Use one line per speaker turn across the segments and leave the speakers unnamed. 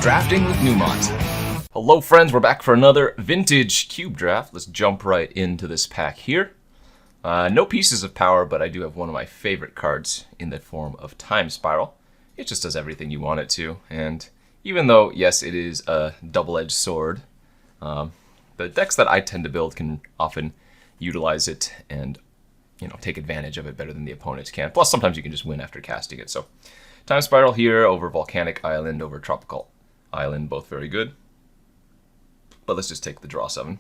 Drafting with Numot. Hello friends, we're back for another vintage cube draft. Let's jump right into this pack here. No pieces of power, but I do have one of my favorite cards in the form of Time Spiral. It just does everything you want it to, and even though, yes, it is a double-edged sword, the decks that I tend to build can often utilize it and, you know, take advantage of it better than the opponents can. Plus, sometimes you can just win after casting it. So, Time Spiral here over Volcanic Island, over Tropical Island, both very good. But let's just take the draw 7.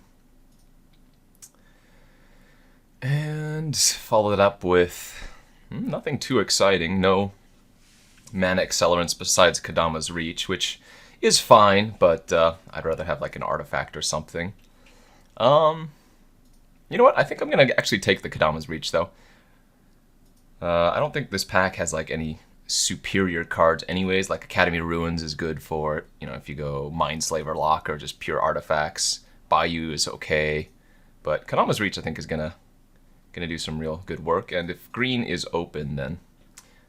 And follow it up with nothing too exciting. No mana accelerants besides Kadama's Reach, which is fine, but I'd rather have like an artifact or something. You know what? I think I'm going to actually take the Kadama's Reach, though. I don't think this pack has like any superior cards anyways. Like Academy Ruins is good for, you know, if you go Mindslaver Lock or just pure artifacts. Bayou is okay, but Kadama's Reach I think is gonna do some real good work. And if green is open, then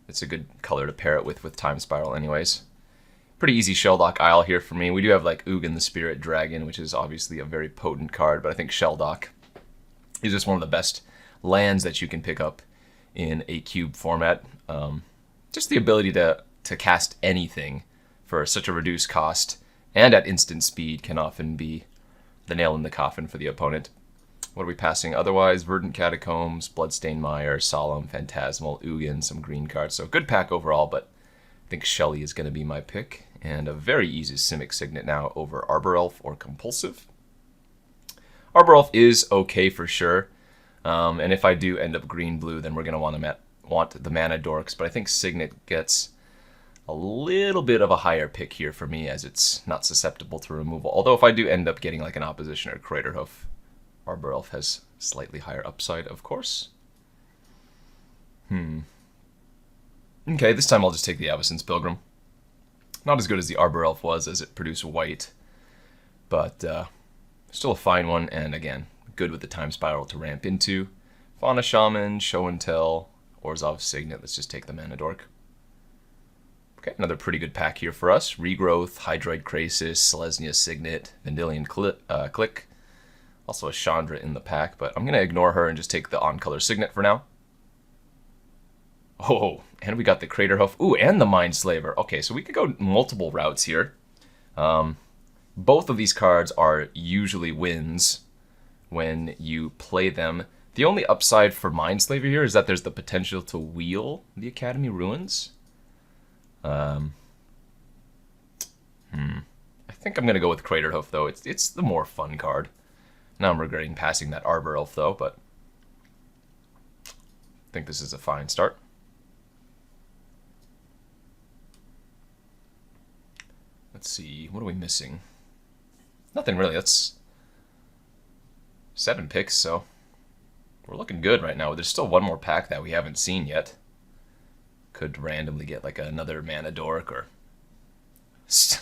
it's a good color to pair it with Time Spiral anyways. Pretty easy Shelldock Isle here for me. We do have like Ugin the Spirit Dragon, which is obviously a very potent card, but I think Shelldock is just one of the best lands that you can pick up in a cube format. Just the ability to cast anything for such a reduced cost and at instant speed can often be the nail in the coffin for the opponent. What are we passing otherwise? Verdant Catacombs, Bloodstained Mire, Solemn, Phantasmal, Ugin, some green cards. So good pack overall, but I think Shelly is going to be my pick. And a very easy Simic Signet now over Arbor Elf or Compulsive. Arbor Elf is okay for sure. And if I do end up green-blue, then we're going to want the Mana Dorks. But I think Signet gets a little bit of a higher pick here for me, as it's not susceptible to removal. Although if I do end up getting like an Opposition or Craterhoof, Arbor Elf has slightly higher upside, of course. Okay, this time I'll just take the Avacyn's Pilgrim. Not as good as the Arbor Elf was, as it produced white, but still a fine one, and again, good with the Time Spiral to ramp into. Fauna Shaman, Show and Tell, Orzhov Signet. Let's just take the Mana Dork. Okay, another pretty good pack here for us. Regrowth, Hydroid Krasis, Selesnya Signet, Vendilion Click. Also a Chandra in the pack, but I'm going to ignore her and just take the On-Color Signet for now. Oh, and we got the Craterhoof. Ooh, and the Mindslaver. Okay, so we could go multiple routes here. Both of these cards are usually wins when you play them. The only upside for Mindslaver here is that there's the potential to wheel the Academy Ruins. I think I'm going to go with Craterhoof, though. It's the more fun card. Now I'm regretting passing that Arbor Elf, though, but I think this is a fine start. Let's see, what are we missing? Nothing really. That's 7 picks, so we're looking good right now. There's still one more pack that we haven't seen yet. Could randomly get like another Mana Dork or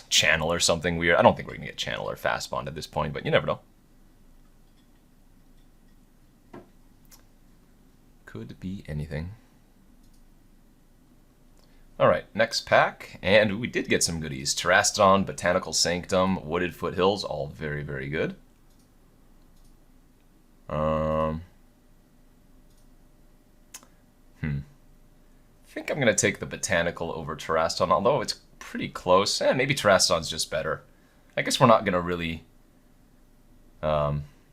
Channel or something weird. I don't think we're going to get Channel or Fast Bond at this point, but you never know. Could be anything. Alright, next pack, and we did get some goodies. Terastodon, Botanical Sanctum, Wooded Foothills, all very, very good. I think I'm going to take the Botanical over Terastodon, although it's pretty close. Maybe Terastodon's just better. I guess we're not going to really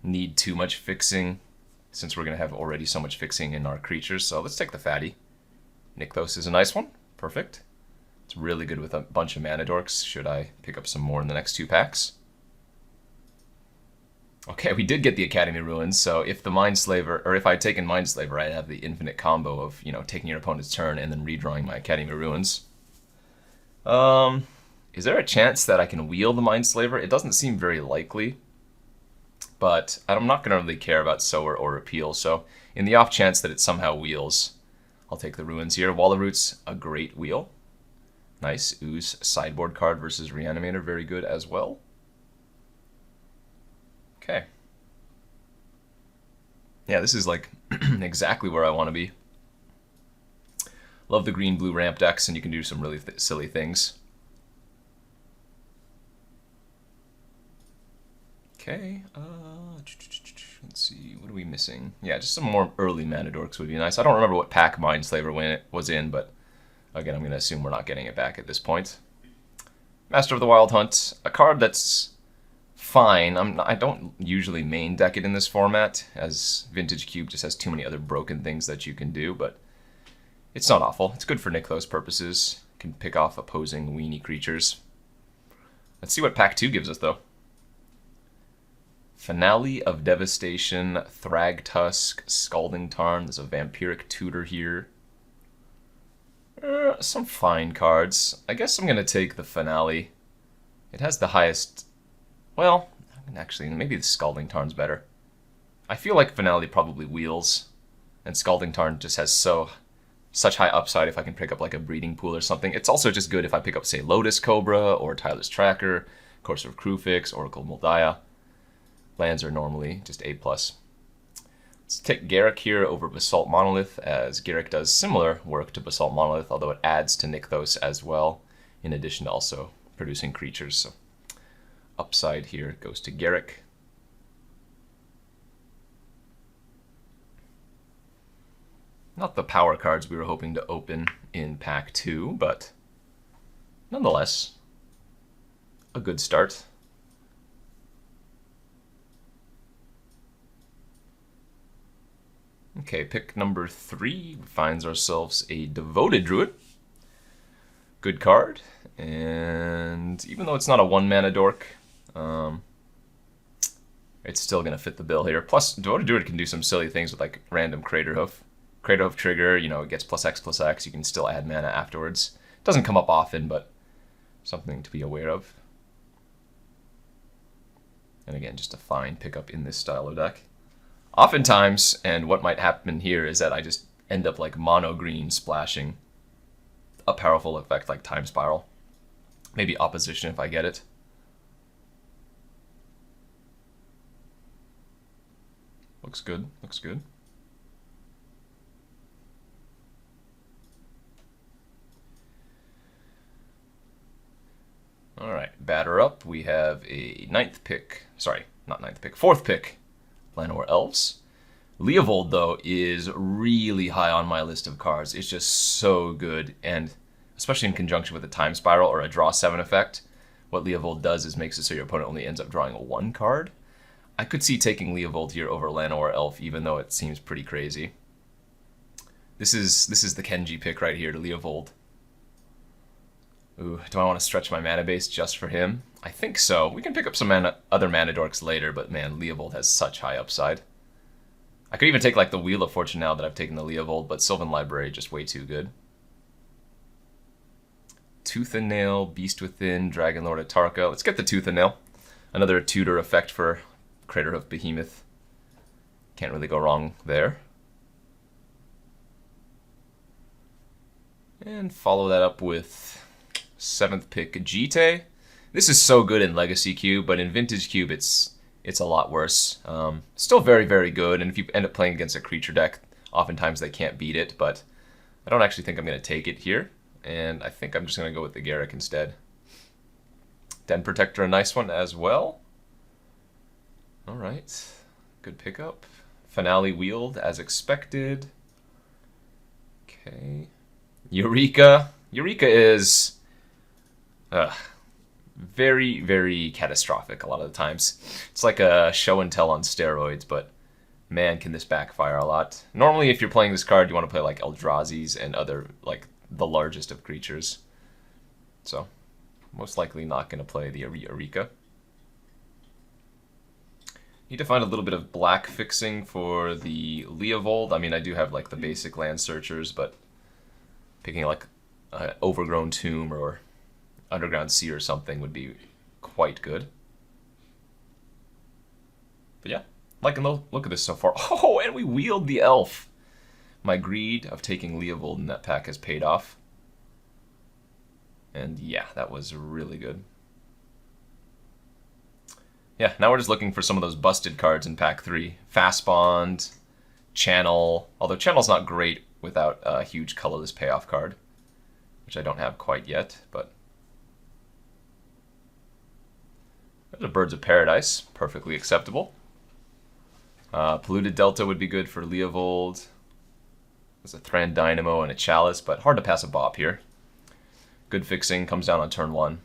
need too much fixing, since we're going to have already so much fixing in our creatures. So let's take the Fatty. Nykthos is a nice one. Perfect. It's really good with a bunch of Mana Dorks. Should I pick up some more in the next 2 packs? Okay, we did get the Academy Ruins, so if the Mindslaver, or if I'd taken Mindslaver, I'd have the infinite combo of, you know, taking your opponent's turn and then redrawing my Academy Ruins. Is there a chance that I can wheel the Mindslaver? It doesn't seem very likely, but I'm not going to really care about Sower or Repeal, so in the off chance that it somehow wheels, I'll take the Ruins here. Wallaroots, a great wheel. Nice. Ooze, sideboard card versus Reanimator, very good as well. Okay. Yeah, this is like exactly where I want to be. Love the green-blue ramp decks, and you can do some really silly things. Okay, let's see, what are we missing? Yeah, just some more early mana dorks would be nice. I don't remember what pack Mindslaver was in, but again, I'm going to assume we're not getting it back at this point. Master of the Wild Hunt, a card that's fine. I don't usually main deck it in this format, as Vintage Cube just has too many other broken things that you can do, but it's not awful. It's good for Nykthos purposes. Can pick off opposing weenie creatures. Let's see what pack 2 gives us, though. Finale of Devastation, Thragtusk, Scalding Tarn. There's a Vampiric Tutor here. Some fine cards. I guess I'm going to take the Finale. It has the highest... Well, actually, maybe the Scalding Tarn's better. I feel like Finale probably wheels, and Scalding Tarn just has such high upside if I can pick up like a Breeding Pool or something. It's also just good if I pick up, say, Lotus Cobra, or Tyler's Tracker, Courser of Krufix, Oracle Moldiah. Lands are normally just A+. Let's take Garruk here over Basalt Monolith, as Garruk does similar work to Basalt Monolith, although it adds to Nykthos as well, in addition to also producing creatures. So upside here goes to Garruk. Not the power cards we were hoping to open in pack 2, but nonetheless, a good start. Okay, pick number 3 finds ourselves a Devoted Druid. Good card, and even though it's not a 1-mana dork, it's still going to fit the bill here. Plus, Devoted Druid can do some silly things with like random Craterhoof. Craterhoof trigger, you know, it gets +X/+X, you can still add mana afterwards. Doesn't come up often, but something to be aware of. And again, just a fine pickup in this style of deck. Oftentimes, and what might happen here is that I just end up like mono green splashing a powerful effect like Time Spiral. Maybe Opposition if I get it. Looks good, looks good. Alright, batter up. We have a 4th pick, Llanowar Elves. Leovold, though, is really high on my list of cards. It's just so good, and especially in conjunction with a Time Spiral or a Draw 7 effect, what Leovold does is makes it so your opponent only ends up drawing 1 card. I could see taking Leovold here over Llanowar Elf, even though it seems pretty crazy. This is the Kenji pick right here to Leovold. Ooh, do I want to stretch my mana base just for him? I think so. We can pick up some other mana dorks later, but man, Leovold has such high upside. I could even take like the Wheel of Fortune now that I've taken the Leovold, but Sylvan Library just way too good. Tooth and Nail, Beast Within, Dragonlord Atarka. Let's get the Tooth and Nail. Another tutor effect for Craterhoof Behemoth. Can't really go wrong there. And follow that up with 7th pick Jite. This is so good in Legacy Cube, but in Vintage Cube it's a lot worse. Still very, very good, and if you end up playing against a creature deck, oftentimes they can't beat it, but I don't actually think I'm going to take it here, and I think I'm just going to go with the Garruk instead. Den Protector, a nice one as well. Alright, good pickup. Finale wheeled as expected. Okay. Eureka. Eureka is very, very catastrophic a lot of the times. It's like a show and tell on steroids, but man, can this backfire a lot. Normally, if you're playing this card, you want to play like Eldrazi's and other, like, the largest of creatures. So, most likely not going to play the Eureka. Need to find a little bit of black fixing for the Leovold. I mean, I do have like the basic land searchers, but picking like an Overgrown Tomb or Underground Sea or something would be quite good. But yeah, liking the look at this so far. Oh, and we wheeled the elf. My greed of taking Leovold in that pack has paid off. And yeah, that was really good. Yeah, now we're just looking for some of those busted cards in pack 3. Fast Bond, Channel, although Channel's not great without a huge colorless payoff card, which I don't have quite yet, but The Birds of Paradise, perfectly acceptable. Polluted Delta would be good for Leovold. There's a Thran Dynamo and a Chalice, but hard to pass a bop here. Good fixing, comes down on turn 1.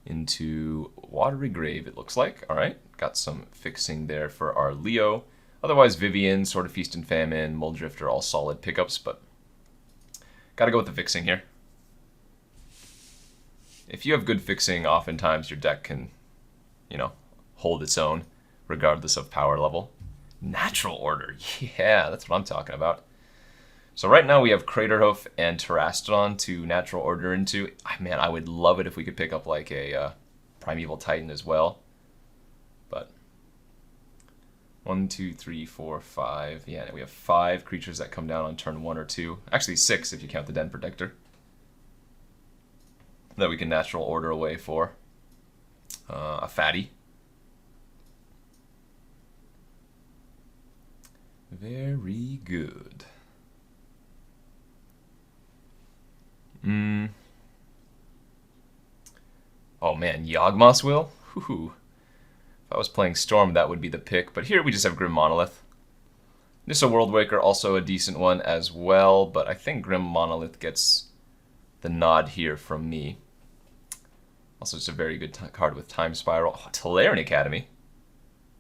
Into Watery Grave, it looks like. Alright, got some fixing there for our Leo. Otherwise, Vivian, Sword of Feast and Famine, Muldrift are all solid pickups, but gotta go with the fixing here. If you have good fixing, oftentimes your deck can, you know, hold its own, regardless of power level. Natural Order, yeah, that's what I'm talking about. So right now we have Craterhoof and Terastodon to Natural Order into. Man, I would love it if we could pick up like a Primeval Titan as well. But 1, 2, 3, 4, 5. Yeah, we have 5 creatures that come down on turn 1 or 2. Actually 6 if you count the Den Protector. That we can Natural Order away for. A fatty. Very good. Oh man, Yawgmoth's Will? Whew. If I was playing Storm, that would be the pick, but here we just have Grim Monolith. Nissa Worldwaker, also a decent one as well, but I think Grim Monolith gets the nod here from me. Also, just a very good card with Time Spiral. Oh, Tolarian Academy.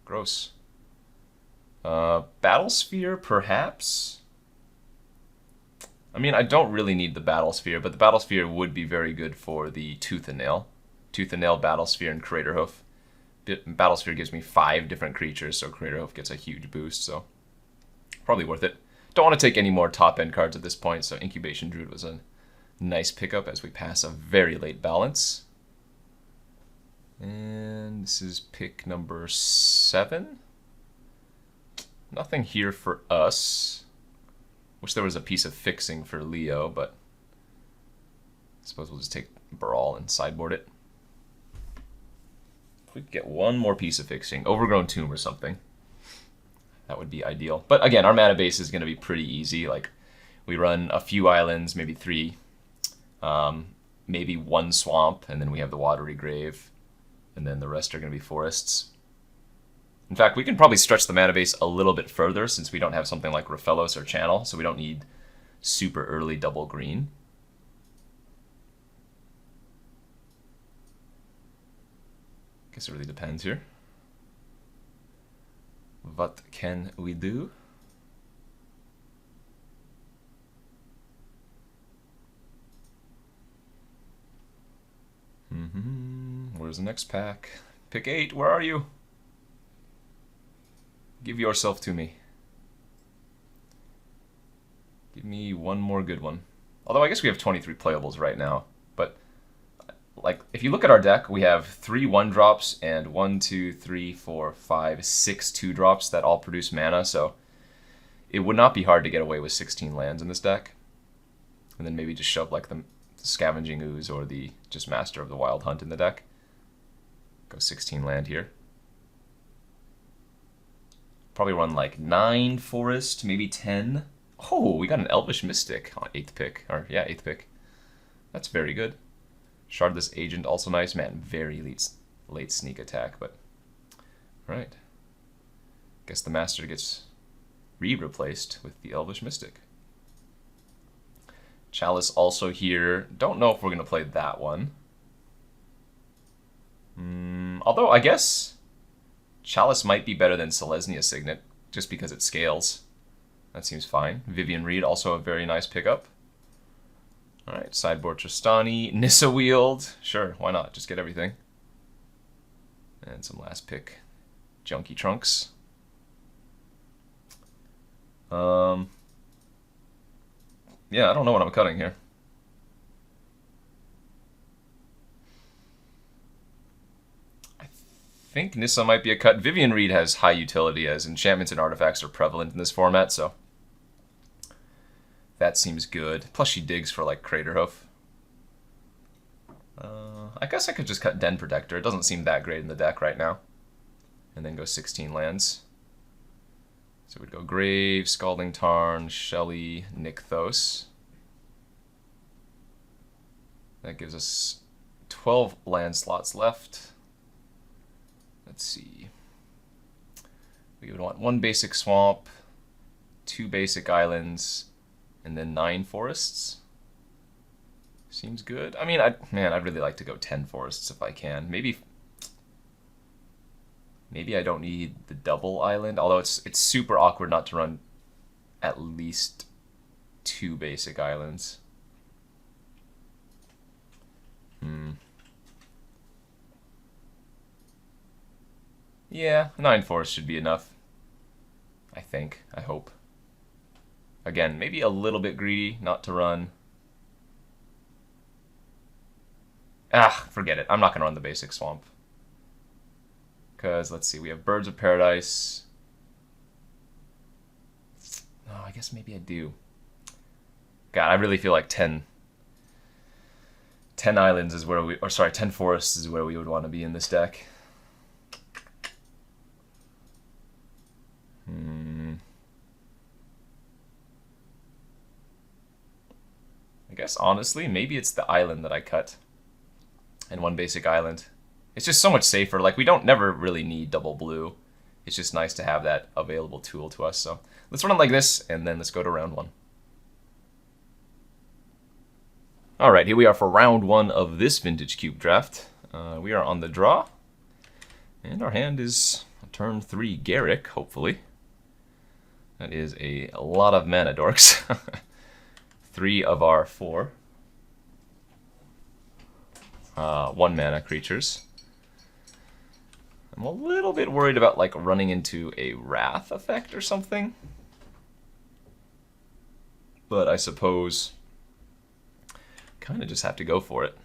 Gross. Battlesphere, perhaps? I mean, I don't really need the Battlesphere, but the Battlesphere would be very good for the Tooth and Nail. Tooth and Nail, Battlesphere, and Craterhoof. Battlesphere gives me 5 different creatures, so Craterhoof gets a huge boost, so probably worth it. Don't want to take any more top-end cards at this point, so Incubation Druid was a nice pickup as we pass a very late balance. And this is pick number 7. Nothing here for us. Wish there was a piece of fixing for Leo, but I suppose we'll just take Brawl and sideboard it. If we could get one more piece of fixing, Overgrown Tomb or something, that would be ideal. But again, our mana base is going to be pretty easy. Like, we run a few islands, maybe 3, maybe 1 swamp, and then we have the Watery Grave, and then the rest are going to be forests. In fact, we can probably stretch the mana base a little bit further since we don't have something like Raphellos or Channel, so we don't need super early double green. Guess it really depends here. What can we do? Where's the next pack? Pick 8, where are you? Give yourself to me. Give me one more good one. Although I guess we have 23 playables right now. But like, if you look at our deck, we have 3 1-drops and 1, 2, 3, 4, 5, 6 2-drops that all produce mana. So it would not be hard to get away with 16 lands in this deck. And then maybe just shove like the Scavenging Ooze or the just Master of the Wild Hunt in the deck. Go 16 land here. Probably run like 9 Forest, maybe 10. Oh, we got an Elvish Mystic on 8th pick. Or yeah, 8th pick. That's very good. Shardless Agent, also nice. Man, very late sneak attack, but... Right. Guess the Master gets replaced with the Elvish Mystic. Chalice also here. Don't know if we're going to play that one. Although, I guess Chalice might be better than Selesnya Signet, just because it scales. That seems fine. Vivian Reed, also a very nice pickup. Alright, sideboard Tristani. Nissa Wield. Sure, why not? Just get everything. And some last pick. Junkie Trunks. Yeah, I don't know what I'm cutting here. I think Nissa might be a cut. Vivian Reed has high utility as enchantments and artifacts are prevalent in this format, so that seems good. Plus she digs for like Craterhoof. I guess I could just cut Den Protector. It doesn't seem that great in the deck right now. And then go 16 lands. So we'd go Grave, Scalding Tarn, Shelly, Nykthos. That gives us 12 land slots left. Let's see. We would want 1 basic swamp, 2 basic islands, and then 9 forests. Seems good. I mean, I'd really like to go 10 forests if I can. Maybe I don't need the double island, although it's super awkward not to run at least 2 basic islands. Yeah, 9 forests should be enough. I think. I hope. Again, maybe a little bit greedy not to run. Forget it. I'm not going to run the basic swamp. Because, let's see, we have Birds of Paradise. Oh, I guess maybe I do. God, I really feel like 10 islands is where we, or sorry, 10 forests is where we would want to be in this deck. I guess, honestly, maybe it's the island that I cut. And 1 basic island. It's just so much safer. Like, we don't never really need double blue. It's just nice to have that available tool to us. So let's run it like this, and then let's go to round 1. All right, here we are for round 1 of this Vintage Cube draft. We are on the draw, and our hand is turn 3 Garrick, hopefully. That is a lot of mana dorks. 3 of our 4. 1 mana creatures. I'm a little bit worried about like running into a Wrath effect or something. But I suppose kind of just have to go for it.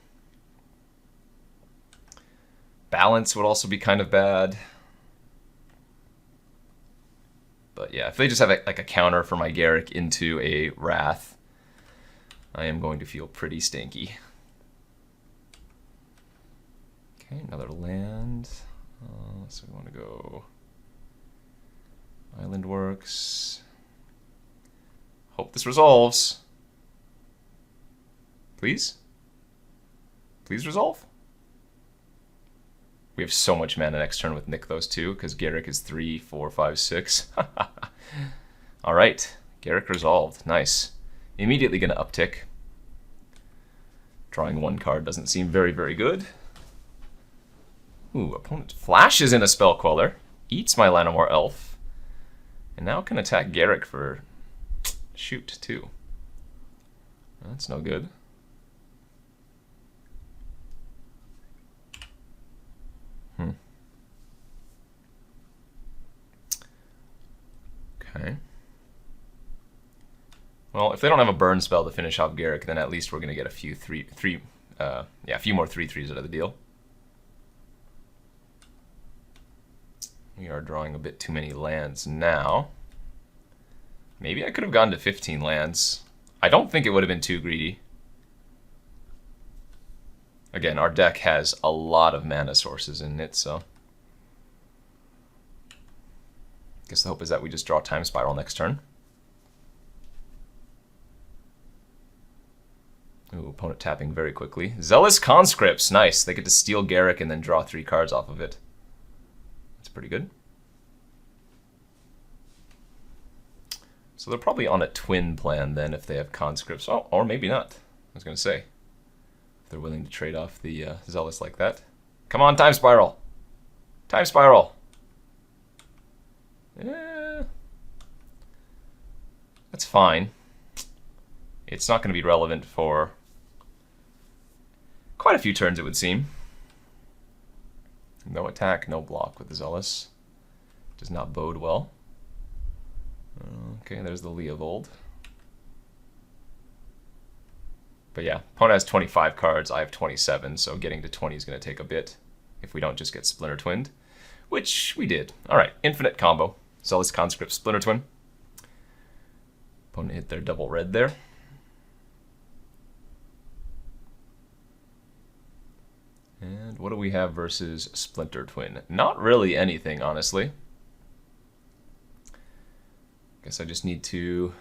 Balance would also be kind of bad. But yeah, if they just have like a counter for my Garrick into a Wrath, I am going to feel pretty stinky. Okay, another land. So we want to go Island Works. Hope this resolves. Please? Please resolve? We have so much mana next turn with Nykthos too, because Garrick is 3, 4, 5, 6. Alright, Garrick resolved. Nice. Immediately going to uptick. Drawing 1 card doesn't seem very, very good. Ooh, opponent flashes in a Spell Queller, eats my Llanowar Elf, and now can attack Garrick for shoot, too. That's no good. Okay. Well, if they don't have a burn spell to finish off Garrick, then at least we're going to get a few a few more 3/3s out of the deal. We are drawing a bit too many lands now. Maybe I could have gone to 15 lands. I don't think it would have been too greedy. Again, our deck has a lot of mana sources in it, so I guess the hope is that we just draw Time Spiral next turn. Ooh, opponent tapping very quickly. Zealous Conscripts, nice. They get to steal Garrick and then draw 3 cards off of it. That's pretty good. So they're probably on a twin plan then if they have conscripts. Oh, or maybe not. I was going to say. If they're willing to trade off the Zealous like that. Come on, Time Spiral. Time Spiral. Yeah. That's fine. It's not going to be relevant for quite a few turns, it would seem. No attack, no block with the Zealous. Does not bode well. Okay, there's the Leovold. But yeah, opponent has 25 cards, I have 27, so getting to 20 is going to take a bit if we don't just get Splinter Twinned, which we did. Alright, infinite combo. Zealous Conscript, Splinter Twin. Opponent hit their double red there. And what do we have versus Splinter Twin? Not really anything, honestly. Guess I just need to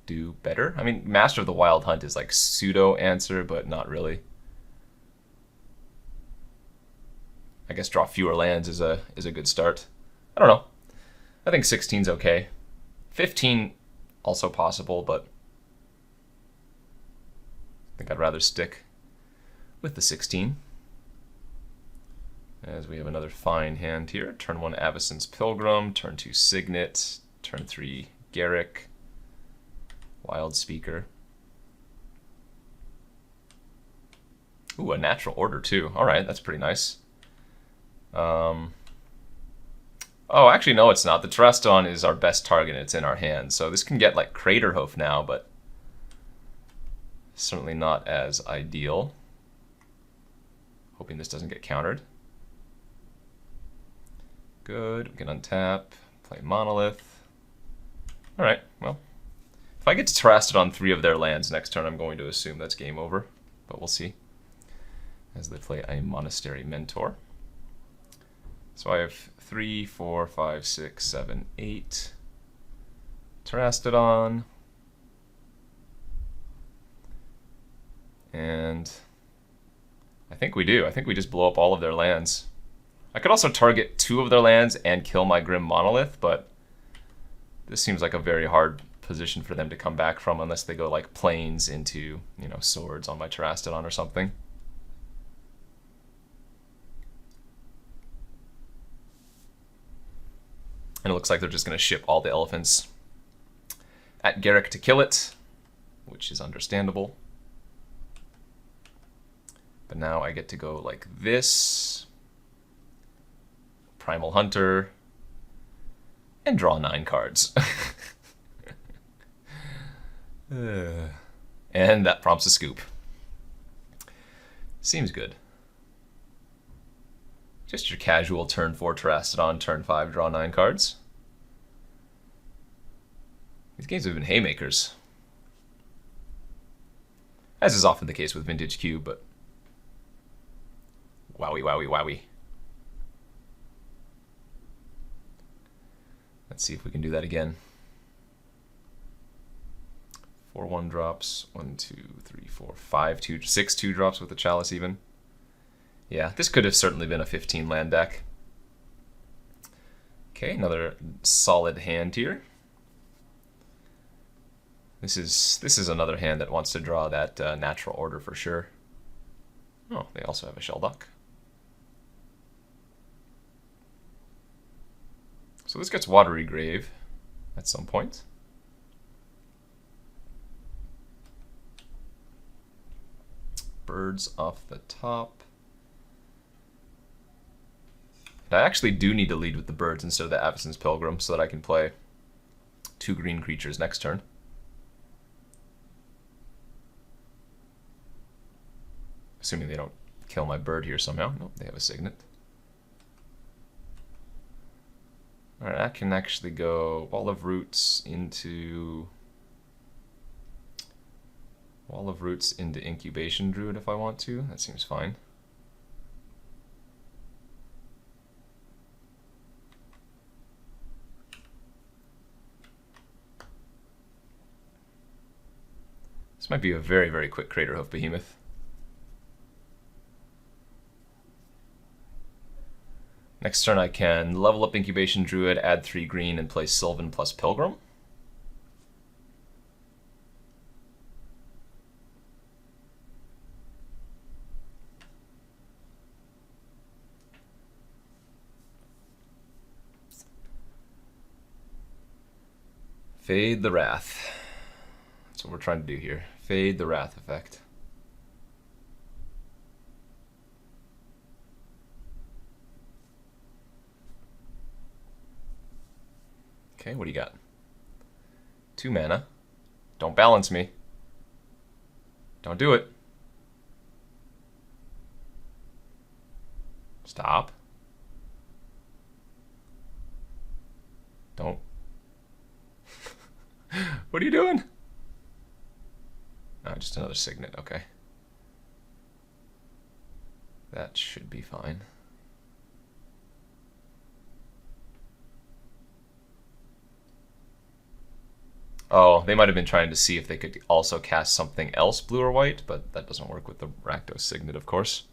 do better. I mean, Master of the Wild Hunt is like pseudo answer, but not really. I guess draw fewer lands is a good start. I don't know. I think 16's okay. 15 also possible, but I think I'd rather stick with the 16. As we have another fine hand here. Turn 1 Avacyn's Pilgrim, turn 2 Signet, turn 3 Garrick, Wild Speaker. Ooh, a natural order too. Alright, that's pretty nice. Oh, actually, no, it's not. The Terraston is our best target, and it's in our hand. So this can get like Craterhoof now, but certainly not as ideal. Hoping this doesn't get countered. Good, we can untap, play Monolith. Alright, well, if I get to Terraston 3 of their lands next turn, I'm going to assume that's game over, but we'll see. As they play a Monastery Mentor. So I have 3, 4, 5, 6, 7, 8. Terrastodon. And I think we do. I think we just blow up all of their lands. I could also target 2 of their lands and kill my Grim Monolith, but this seems like a very hard position for them to come back from unless they go like planes into, you know, swords on my Terrastodon or something. And it looks like they're just going to ship all the elephants at Garrick to kill it, which is understandable. But now I get to go like this. Primal Hunter. And draw 9 cards. And that prompts a scoop. Seems good. Just your casual turn 4 Terrastodon, turn 5 draw 9 cards. These games have been haymakers. As is often the case with Vintage Cube, but wowie, wowie, wowie. Let's see if we can do that again. 4 1 drops, 1, 2, 3, 4, 5 2, 6 2 drops with the Chalice even. Yeah, this could have certainly been a 15 land deck. Okay, another solid hand here. This is another hand that wants to draw that natural order for sure. Oh, they also have a Shelduck. So this gets Watery Grave at some point. Birds off the top. And I actually do need to lead with the birds instead of the Avacyn's Pilgrim so that I can play 2 green creatures next turn. Assuming they don't kill my bird here somehow. Nope, they have a Signet. Alright, I can actually go Wall of Roots into Incubation Druid if I want to. That seems fine. This might be a very, very quick Craterhoof Behemoth. Next turn I can level up Incubation Druid, add 3 green, and play Sylvan plus Pilgrim. Fade the Wrath. That's what we're trying to do here. Fade the Wrath effect. Okay, what do you got? 2 mana. Don't balance me. Don't do it. Stop. Don't. What are you doing? Oh, just another Signet, okay. That should be fine. Oh, they might have been trying to see if they could also cast something else blue or white, but that doesn't work with the Rakdos Signet, of course.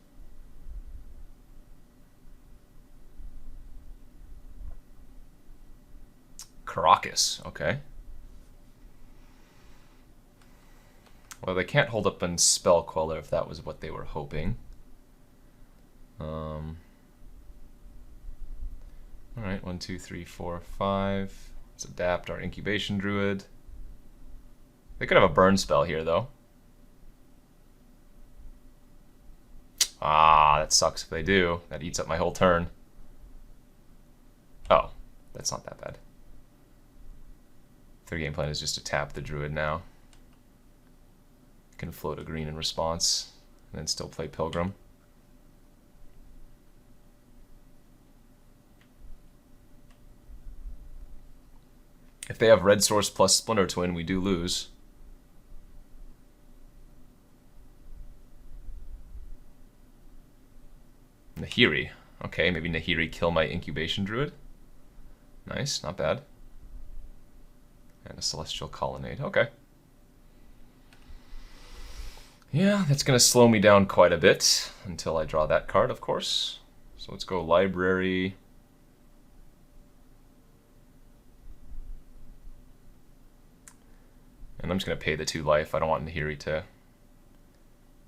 Caracas, okay. Well, they can't hold up on Spell Queller if that was what they were hoping. Alright, 1, 2, 3, 4, 5. Let's adapt our Incubation Druid. They could have a burn spell here, though. Ah, that sucks if they do. That eats up my whole turn. Oh, that's not that bad. Their game plan is just to tap the Druid now. Can float a green in response, and then still play Pilgrim. If they have Red Source plus Splinter Twin, we do lose. Nahiri. Okay, maybe Nahiri kill my Incubation Druid. Nice, not bad. And a Celestial Colonnade. Okay. Yeah, that's going to slow me down quite a bit until I draw that card, of course. So let's go Library. And I'm just going to pay the 2 life. I don't want Nahiri to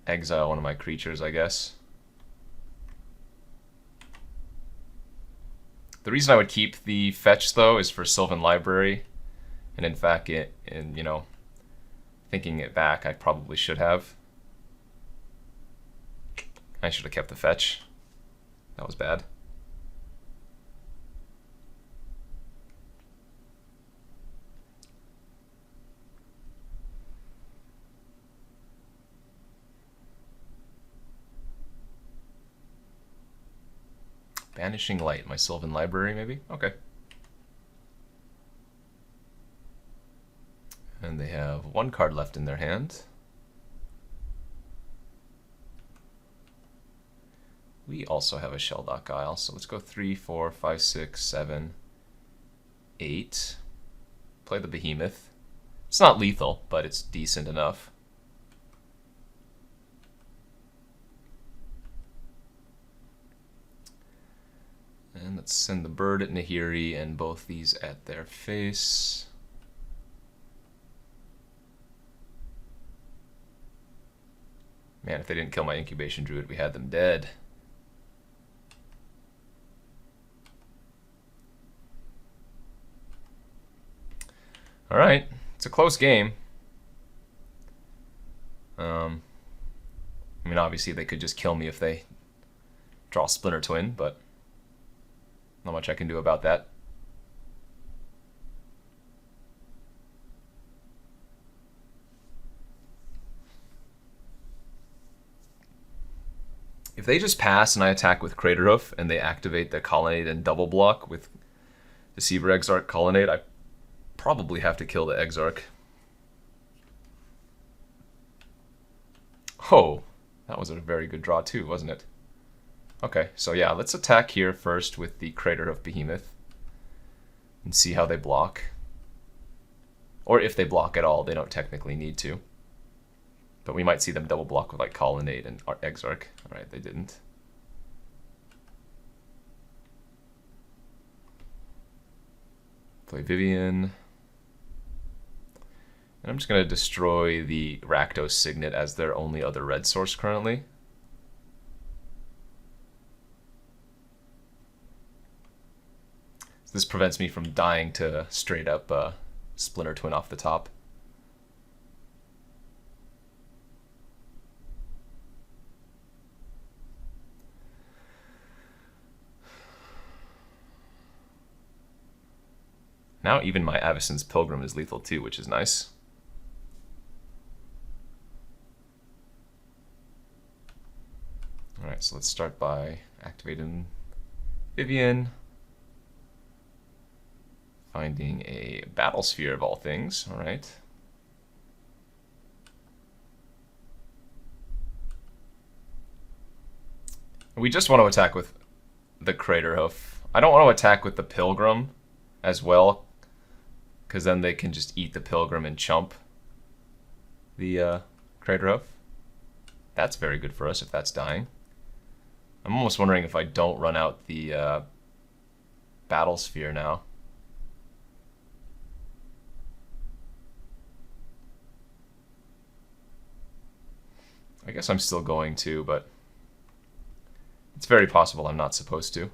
exile one of my creatures, I guess. The reason I would keep the fetch, though, is for Sylvan Library. And in fact, you know, thinking it back, I probably should have. I should have kept the fetch. That was bad. Banishing Light, my Sylvan Library, maybe? Okay. And they have 1 card left in their hand. We also have a Shelldock Isle, so let's go 3, 4, 5, 6, 7, 8. Play the Behemoth. It's not lethal, but it's decent enough. And let's send the bird at Nahiri and both these at their face. Man, if they didn't kill my Incubation Druid, we had them dead. Alright, it's a close game. I mean, obviously they could just kill me if they draw Splinter Twin, but not much I can do about that. If they just pass and I attack with Craterhoof and they activate the Colonnade and double block with Deceiver Exarch Colonnade, I probably have to kill the Exarch. Oh, that was a very good draw too, wasn't it? Okay, so yeah, let's attack here first with the Craterhoof Behemoth and see how they block. Or if they block at all, they don't technically need to. But we might see them double block with like Colonnade and Exarch. Alright, they didn't. Play Vivian. And I'm just going to destroy the Rakdos Signet as their only other red source currently. So this prevents me from dying to straight up Splinter Twin off the top. Now even my Avacyn's Pilgrim is lethal too, which is nice. Alright, so let's start by activating Vivian. Finding a Battle Sphere of all things, alright. We just want to attack with the Craterhoof. I don't want to attack with the Pilgrim as well, because then they can just eat the Pilgrim and chump the Craterhoof. That's very good for us if that's dying. I'm almost wondering if I don't run out the Battle Sphere now. I guess I'm still going to, but it's very possible I'm not supposed to.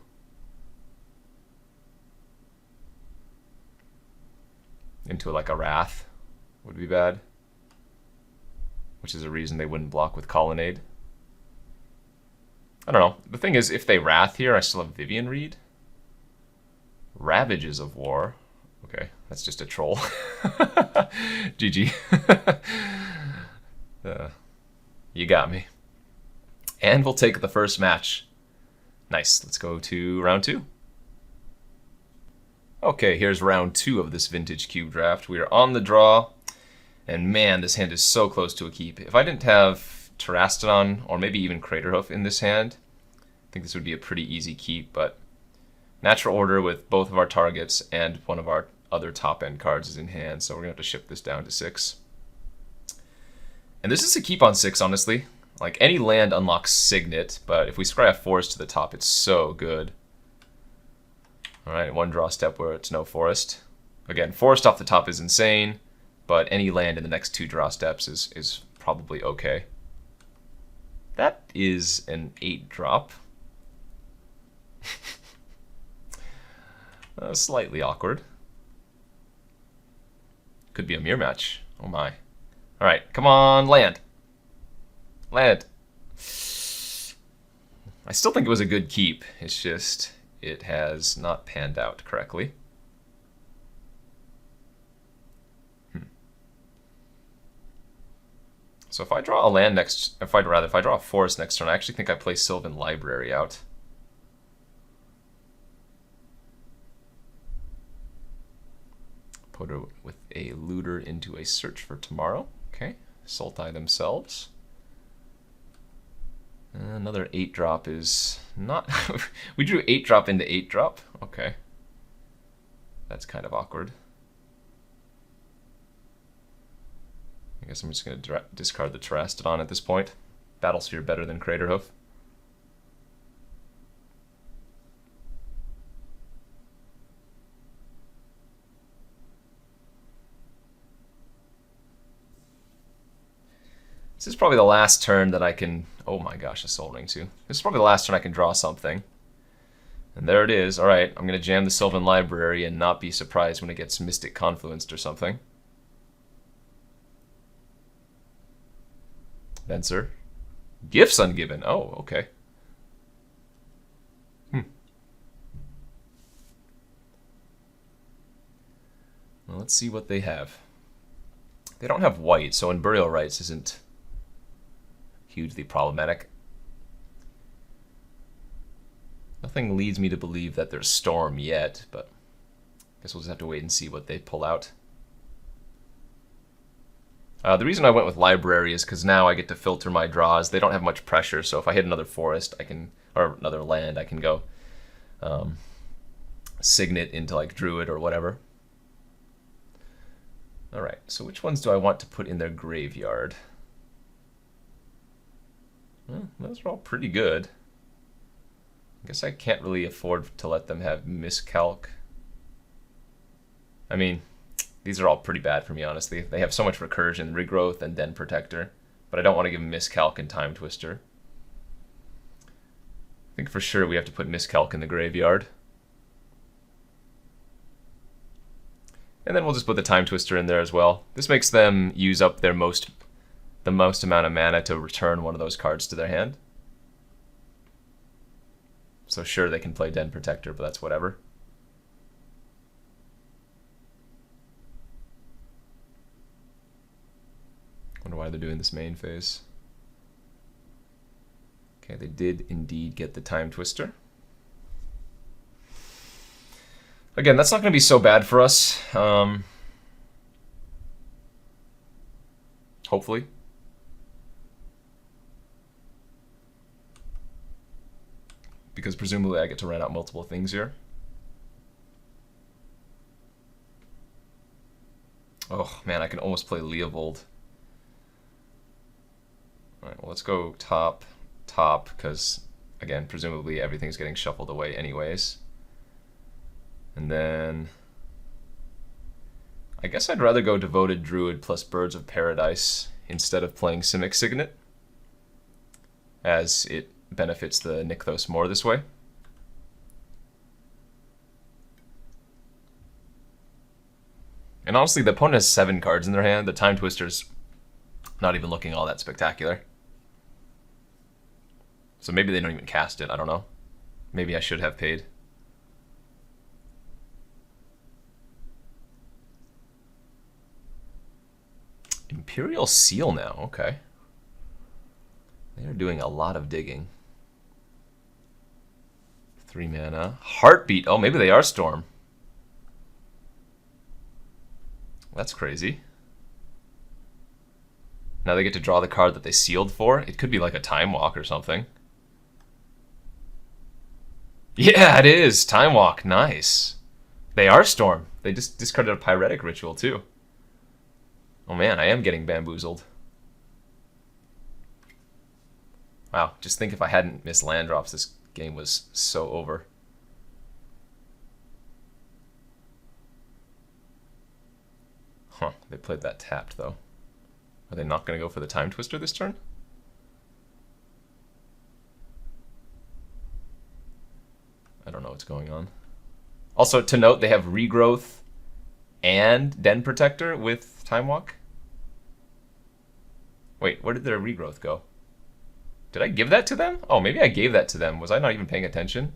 Into like a Wrath would be bad, which is a reason they wouldn't block with Colonnade. I don't know. The thing is, if they Wrath here, I still have Vivian Reed. Ravages of War. Okay, that's just a troll. GG. You got me. And we'll take the first match. Nice. Let's go to round 2. Okay, here's round 2 of this vintage cube draft. We are on the draw, and man, this hand is so close to a keep. If I didn't have Terastodon, or maybe even Craterhoof in this hand, I think this would be a pretty easy keep, but Natural Order with both of our targets and one of our other top-end cards is in hand, so we're going to have to ship this down to 6. And this is a keep on 6, honestly. Like, any land unlocks Signet, but if we scry a forest to the top, it's so good. Alright, one draw step where it's no forest. Again, forest off the top is insane, but any land in the next 2 draw steps is probably okay. That is an 8-drop. Slightly awkward. Could be a mirror match. Oh my. Alright, come on, land. Land. I still think it was a good keep. It's just, it has not panned out correctly. So if I draw a land next, if I draw a forest next turn, I actually think I play Sylvan Library out. Put her with a Looter into a Search for Tomorrow. Okay, Sultai themselves. Another 8-drop is not... We drew 8-drop into 8-drop? Okay. That's kind of awkward. I guess I'm just going to discard the Terastodon at this point. Battlesphere better than Craterhoof. This is probably the last turn that I can... Oh my gosh, a Soul Ring too. This is probably the last turn I can draw something. And there it is. Alright, I'm going to jam the Sylvan Library and not be surprised when it gets Mystic Confluenced or something. Venser. Gifts ungiven. Oh, okay. Well, let's see what they have. They don't have white, so Burial Rites isn't hugely problematic. Nothing leads me to believe that there's Storm yet, but I guess we'll just have to wait and see what they pull out. The reason I went with Library is because now I get to filter my draws. They don't have much pressure, so if I hit another forest, I can, or another land, I can go Signet into like Druid or whatever. Alright, so which ones do I want to put in their graveyard? Well, those are all pretty good. I guess I can't really afford to let them have Miscalc. I mean, these are all pretty bad for me, honestly. They have so much recursion, regrowth, and Den Protector, but I don't want to give them Miscalc and Time Twister. I think for sure we have to put Miscalc in the graveyard. And then we'll just put the Time Twister in there as well. This makes them use up their the most amount of mana to return one of those cards to their hand. So sure, they can play Den Protector, but that's whatever. Wonder why they're doing this main phase. Okay, they did indeed get the Time Twister. Again, that's not going to be so bad for us. Hopefully. Because presumably I get to run out multiple things here. Oh man, I can almost play Leovold. Alright, well let's go top, because again, presumably everything's getting shuffled away anyways. And then I guess I'd rather go Devoted Druid plus Birds of Paradise instead of playing Simic Signet. as it benefits the Nykthos more this way. And honestly, the opponent has 7 cards in their hand. The Time Twister's not even looking all that spectacular. So maybe they don't even cast it, I don't know. Maybe I should have paid. Imperial Seal now, okay. They are doing a lot of digging. 3 mana. Heartbeat, oh, maybe they are Storm. That's crazy. Now they get to draw the card that they sealed for. It could be like a Time Walk or something. Yeah, it is. Time Walk, nice. They are Storm. They just discarded a Pyretic Ritual too. Oh man, I am getting bamboozled. Wow, just think if I hadn't missed land drops, this game was so over. Huh, they played that tapped though. Are they not going to go for the Time Twister this turn? I don't know what's going on. Also, to note, they have Regrowth and Den Protector with Time Walk. Wait, where did their Regrowth go? Did I give that to them? Oh, maybe I gave that to them. Was I not even paying attention?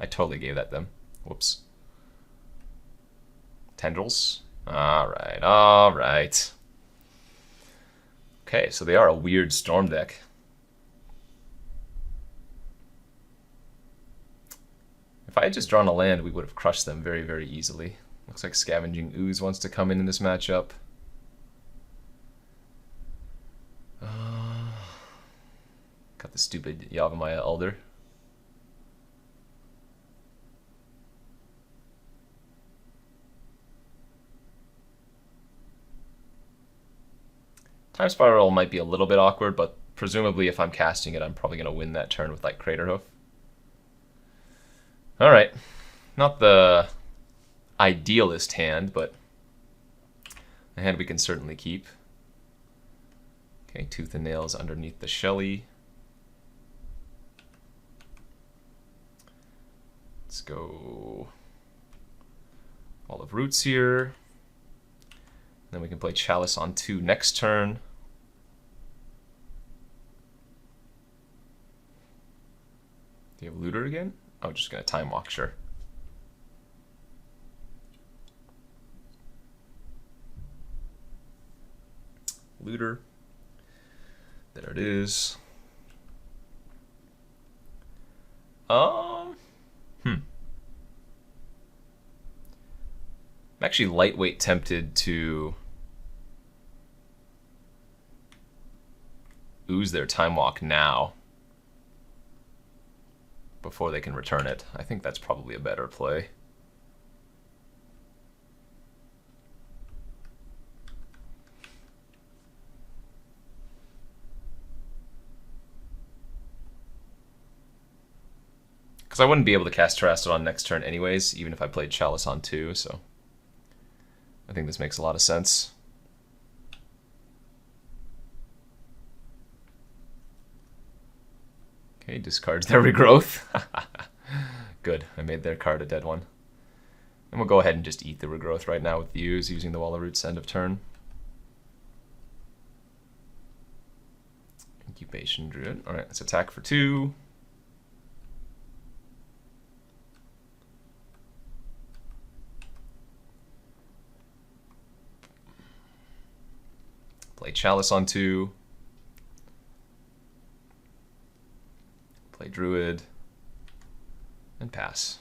I totally gave that to them. Whoops. Tendrils. Alright, alright. Okay, so they are a weird Storm deck. If I had just drawn a land, we would have crushed them very, very easily. Looks like Scavenging Ooze wants to come in this matchup. Got the stupid Yavimaya Elder. Time Spiral might be a little bit awkward, but presumably if I'm casting it, I'm probably going to win that turn with like Craterhoof. Alright, not the idealist hand, but a hand we can certainly keep. Okay, Tooth and Nails underneath the Shelly. Let's go Wall of Roots here. Then we can play Chalice on 2 next turn. Do you have Looter again? Oh, just gonna Time Walk, sure. Looter. There it is. I'm actually lightweight tempted to ooze their Time Walk now before they can return it. I think that's probably a better play. Because I wouldn't be able to cast Terrastodon next turn anyways, even if I played Chalice on 2, so I think this makes a lot of sense. Okay, discards their Regrowth. Good, I made their card a dead one. And we'll go ahead and just eat the Regrowth right now with the Ooze, using the Wall of Roots end of turn. Incubation Druid. Alright, let's attack for 2. Play Chalice on 2. Play Druid. And pass.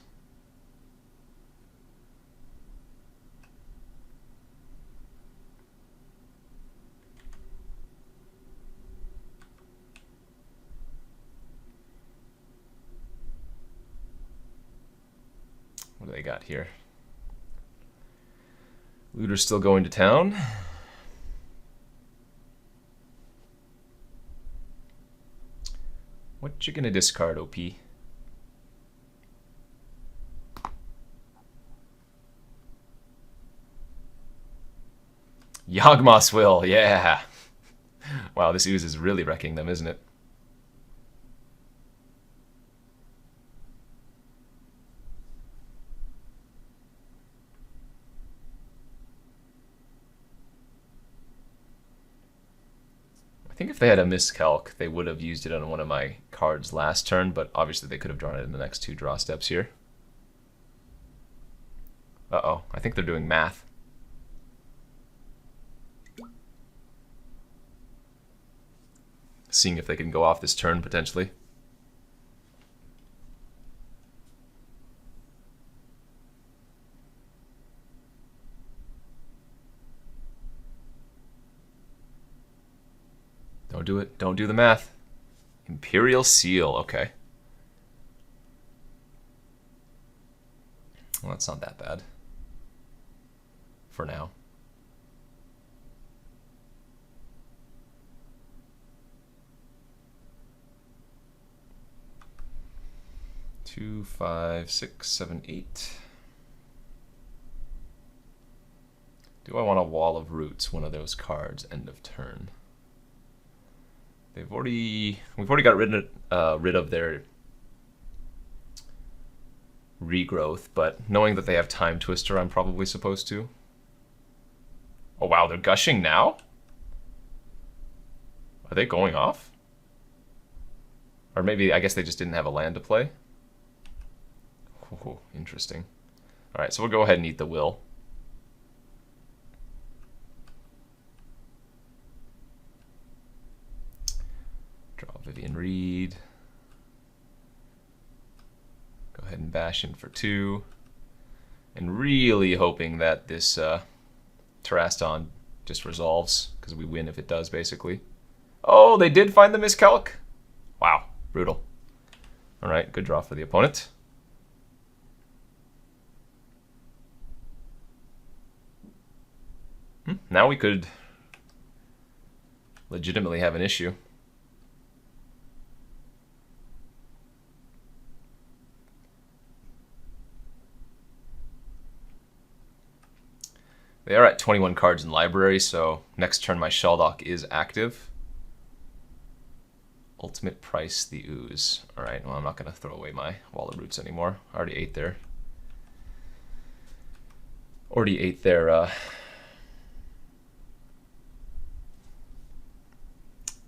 What do they got here? Looter's still going to town. What you gonna discard, OP? Yawgmoth's Will, yeah. Wow, this Ooze is really wrecking them, isn't it? if they had a miscalc, they would have used it on one of my cards last turn, but obviously they could have drawn it in the next 2 draw steps here. Uh-oh, I think they're doing math. Seeing if they can go off this turn, potentially. Don't do it. Don't do the math. Imperial Seal. Okay. Well, that's not that bad. For now. Two, 5, 6, 7, 8. Do I want a Wall of Roots, one of those cards, end of turn? We've already got rid of their regrowth, but knowing that they have Time Twister, I'm probably supposed to. Oh wow, they're gushing now? Are they going off? Or maybe, I guess they just didn't have a land to play? Oh, interesting. Alright, so we'll go ahead and eat the will. Draw Vivian Reed. Go ahead and bash in for 2. And really hoping that this Terraston just resolves, because we win if it does, basically. Oh, they did find the miscalc? Wow, brutal. Alright, good draw for the opponent. Now we could legitimately have an issue. They are at 21 cards in library, so next turn my Shelldock is active. Ultimate Price the Ooze. Alright, well I'm not going to throw away my Wall of Roots anymore. I already ate their...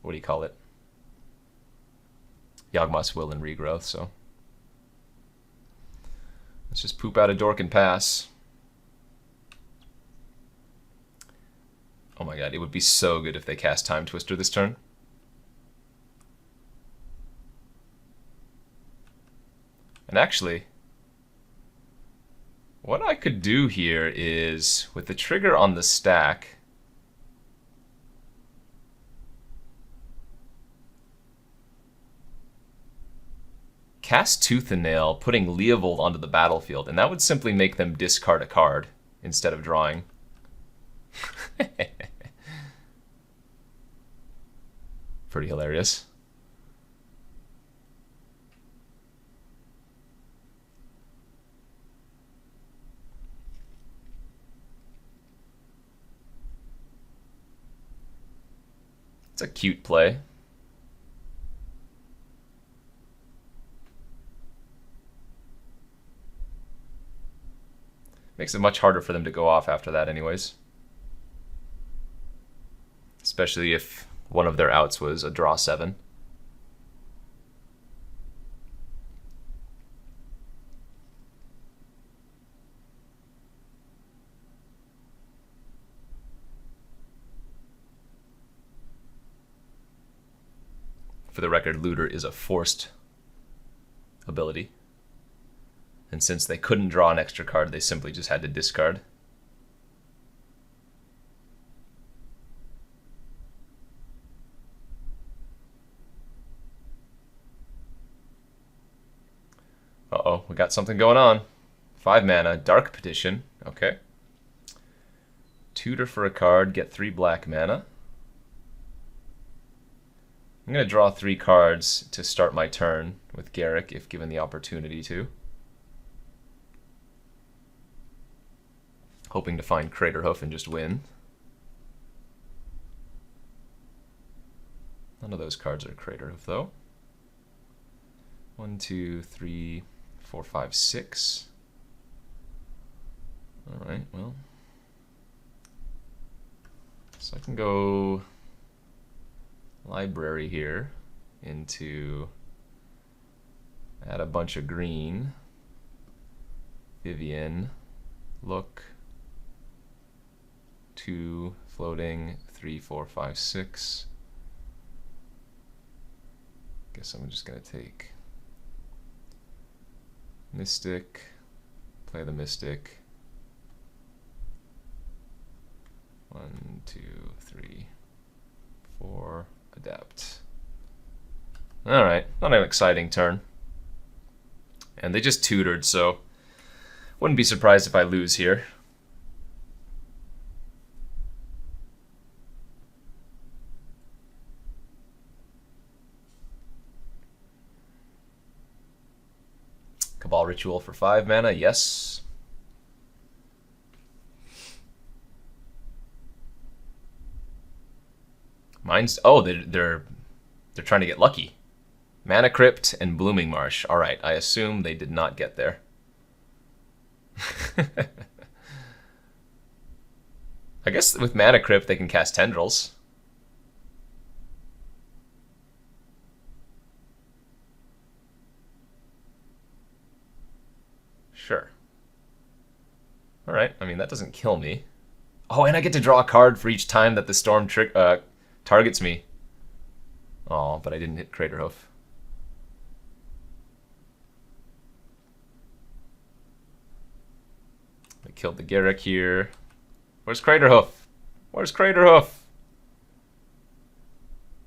what do you call it? Yawgmoth's Will and Regrowth, so... let's just poop out a Dork and pass. Oh my god, it would be so good if they cast Time Twister this turn. And actually, what I could do here is, with the trigger on the stack, cast Tooth and Nail, putting Leovold onto the battlefield, and that would simply make them discard a card instead of drawing. Pretty hilarious. It's a cute play. Makes it much harder for them to go off after that anyways. Especially if one of their outs was a draw 7. For the record, Looter is a forced ability. And since they couldn't draw an extra card, they simply just had to discard. Uh-oh, we got something going on. 5 mana, Dark Petition. Okay. Tutor for a card, get 3 black mana. I'm going to draw 3 cards to start my turn with Garrick, if given the opportunity to. Hoping to find Craterhoof and just win. None of those cards are Craterhoof, though. 1, 2, 3, 4, 5, 6. Alright, well. So I can go library here into, add a bunch of green, Vivian, look, 2 floating, 3, 4, 5, 6. Guess I'm just gonna take Mystic, play the Mystic. 1, 2, 3, 4, adapt. Alright, not an exciting turn. And they just tutored, so wouldn't be surprised if I lose here. Cabal Ritual for 5 mana, yes. Mine's, oh, they're trying to get lucky. Mana Crypt and Blooming Marsh. All right, I assume they did not get there. I guess with Mana Crypt they can cast Tendrils. Sure. All right, I mean, that doesn't kill me. Oh, and I get to draw a card for each time that the storm targets me. Oh, but I didn't hit Craterhoof. I killed the Garruk here. Where's Craterhoof? Where's Craterhoof?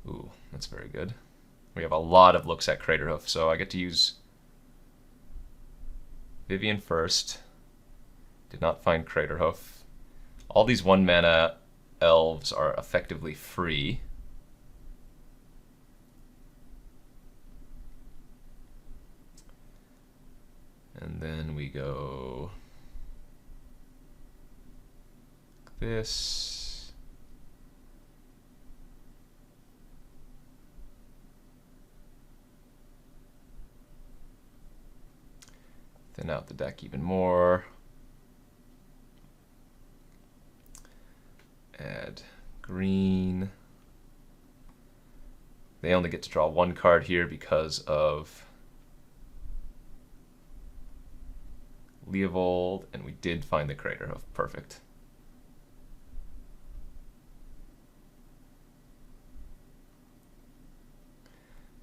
Ooh, that's very good. We have a lot of looks at Craterhoof, so I get to use Vivian first. Did not find Craterhoof. All these 1-mana elves are effectively free. And then we go like this. Thin out the deck even more. Add green. They only get to draw 1 card here because of Leovold, and we did find the Craterhoof. Perfect.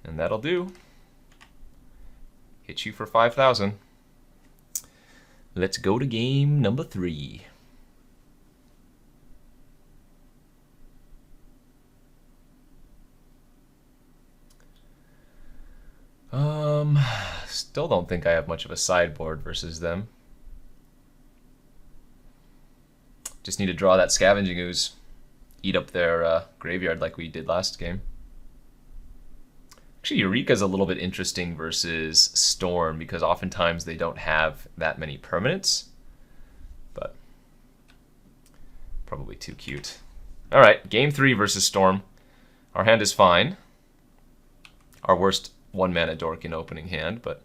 And that'll do. Hit you for 5,000. Let's go to game number 3. Still don't think I have much of a sideboard versus them. Just need to draw that Scavenging Ooze. Eat up their graveyard like we did last game. Actually, Eureka's a little bit interesting versus Storm because oftentimes they don't have that many permanents. But probably too cute. Alright, game 3 versus Storm. Our hand is fine. Our worst 1-mana dork in opening hand, but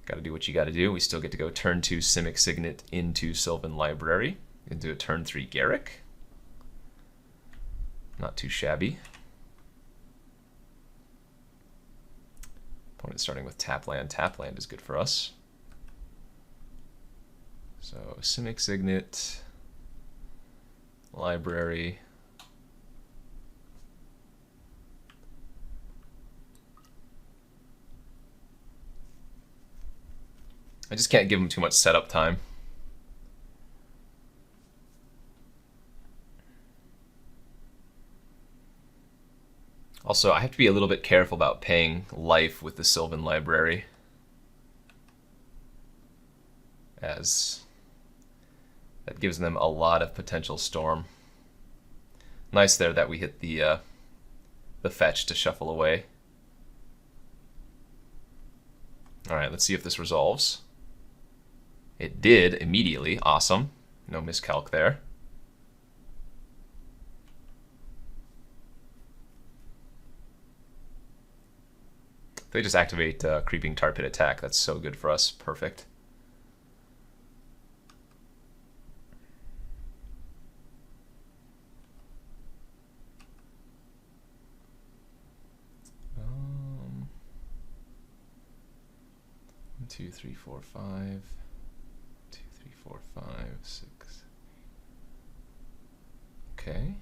gotta do what you gotta do. We still get to go turn 2 Simic Signet into Sylvan Library. Into a turn 3 Garruk. Not too shabby. Opponent starting with tap land. Tap land is good for us. So Simic Signet, Library. I just can't give him too much setup time. Also, I have to be a little bit careful about paying life with the Sylvan Library, as that gives them a lot of potential storm. Nice there that we hit the fetch to shuffle away. All right, let's see if this resolves. It did immediately. Awesome. No miscalc there. They just activate Creeping Tar Pit attack. That's so good for us. Perfect. 2, 3, 4, 5. 2, 3, 4, 5, 6. Okay.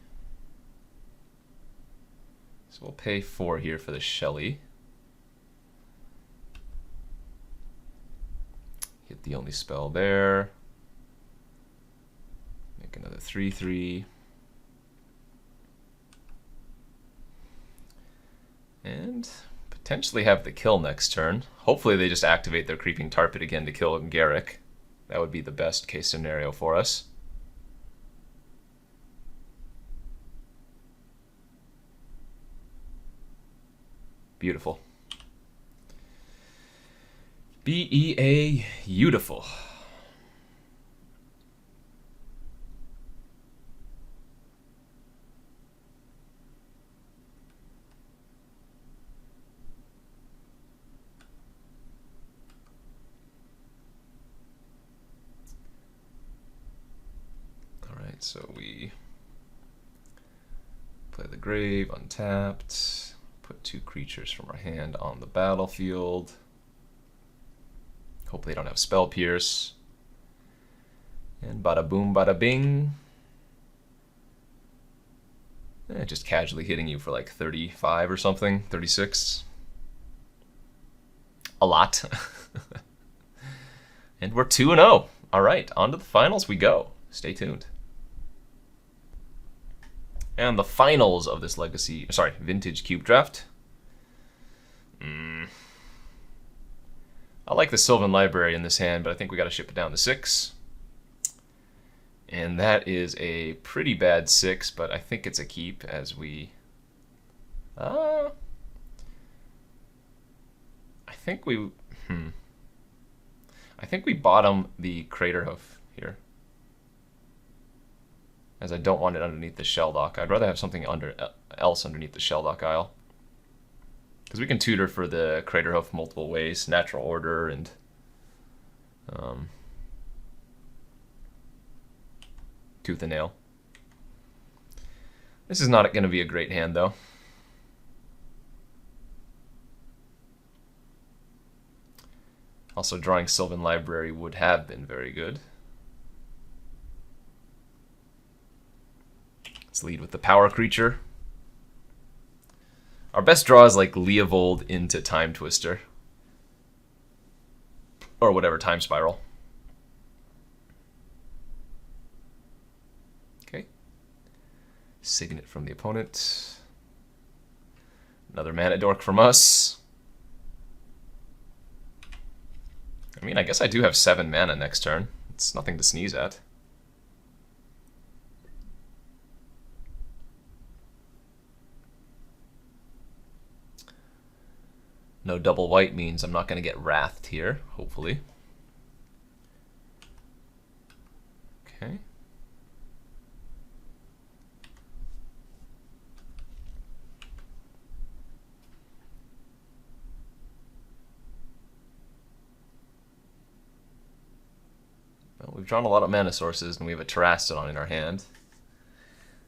So we'll pay 4 here for the Shelly. Hit the only spell there. Make another 3/3. And potentially have the kill next turn. Hopefully they just activate their Creeping Tar Pit again to kill Garrick. That would be the best case scenario for us. Beautiful. B-E-A, beautiful. Alright, so we play the Grave, untapped, put 2 creatures from our hand on the battlefield. Hopefully they don't have Spell Pierce. And bada boom, bada bing. Just casually hitting you for like 35 or something, 36. A lot. And we're 2-0. All right, on to the finals we go. Stay tuned. And the finals of this Vintage Cube Draft. I like the Sylvan Library in this hand, but I think we got to ship it down to 6. And that is a pretty bad 6, but I think it's a keep as we... I think we bottom the Craterhoof here, as I don't want it underneath the Shelldock. I'd rather have something else underneath the Shelldock Isle, because we can tutor for the Craterhoof multiple ways, Natural Order and Tooth and Nail. This is not going to be a great hand, though. Also, drawing Sylvan Library would have been very good. Let's lead with the Power Creature. Our best draw is like Leovold into Time Twister. Or whatever, Time Spiral. Okay. Signet from the opponent. Another Mana Dork from us. I mean, I guess I do have 7 mana next turn. It's nothing to sneeze at. No double white means I'm not going to get wrathed here, hopefully. Okay. Well, we've drawn a lot of mana sources, and we have a Terastodon in our hand.